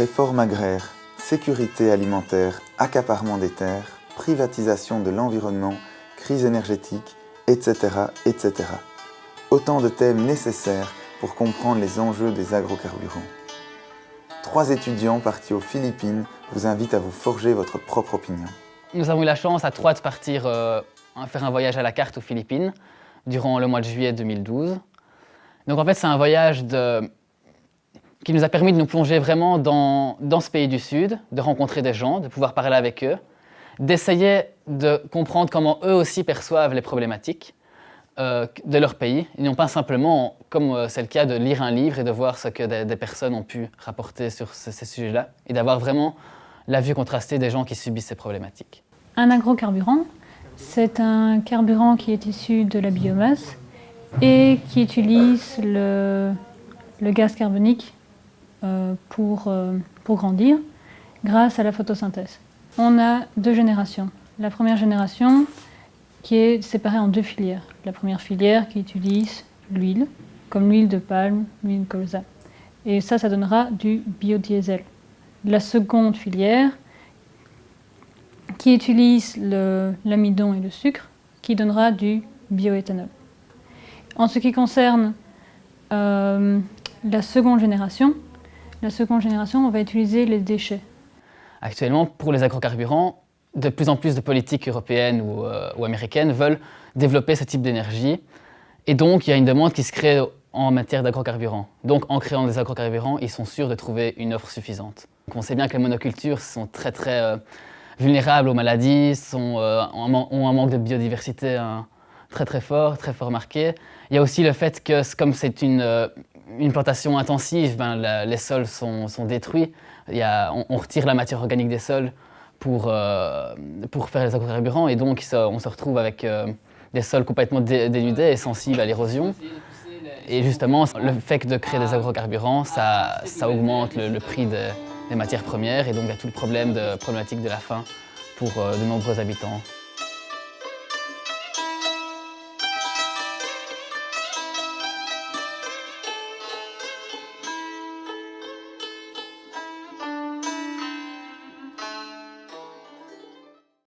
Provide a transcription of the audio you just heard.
Réforme agraire, sécurité alimentaire, accaparement des terres, privatisation de l'environnement, crise énergétique, etc., etc. Autant de thèmes nécessaires pour comprendre les enjeux des agrocarburants. 3 étudiants partis aux Philippines vous invitent à vous forger votre propre opinion. Nous avons eu la chance à 3 de partir faire un voyage à la carte aux Philippines durant le mois de juillet 2012. Donc en fait c'est un voyage qui nous a permis de nous plonger vraiment dans ce pays du Sud, de rencontrer des gens, de pouvoir parler avec eux, d'essayer de comprendre comment eux aussi perçoivent les problématiques de leur pays, et non pas simplement, comme c'est le cas, de lire un livre et de voir ce que des personnes ont pu rapporter sur ces sujets-là, et d'avoir vraiment la vue contrastée des gens qui subissent ces problématiques. Un agrocarburant, c'est un carburant qui est issu de la biomasse et qui utilise le gaz carbonique pour grandir grâce à la photosynthèse. On a 2 générations. La première génération qui est séparée en 2 filières. La première filière qui utilise l'huile, comme l'huile de palme, l'huile de colza. Et ça donnera du biodiesel. La seconde filière qui utilise l'amidon et le sucre, qui donnera du bioéthanol. En ce qui concerne la seconde génération, on va utiliser les déchets. Actuellement, pour les agrocarburants, de plus en plus de politiques européennes ou américaines veulent développer ce type d'énergie. Et donc, il y a une demande qui se crée en matière d'agrocarburants. Donc, en créant des agrocarburants, ils sont sûrs de trouver une offre suffisante. Donc, on sait bien que les monocultures sont très vulnérables aux maladies, ont un manque de biodiversité très fort marqué. Il y a aussi le fait que, comme c'est une plantation intensive, les sols sont détruits. On retire la matière organique des sols pour faire les agrocarburants, et donc on se retrouve avec des sols complètement dénudés et sensibles à l'érosion. Et justement, le fait de créer des agrocarburants, ça augmente le prix des matières premières, et donc il y a tout le problématique de la faim pour de nombreux habitants.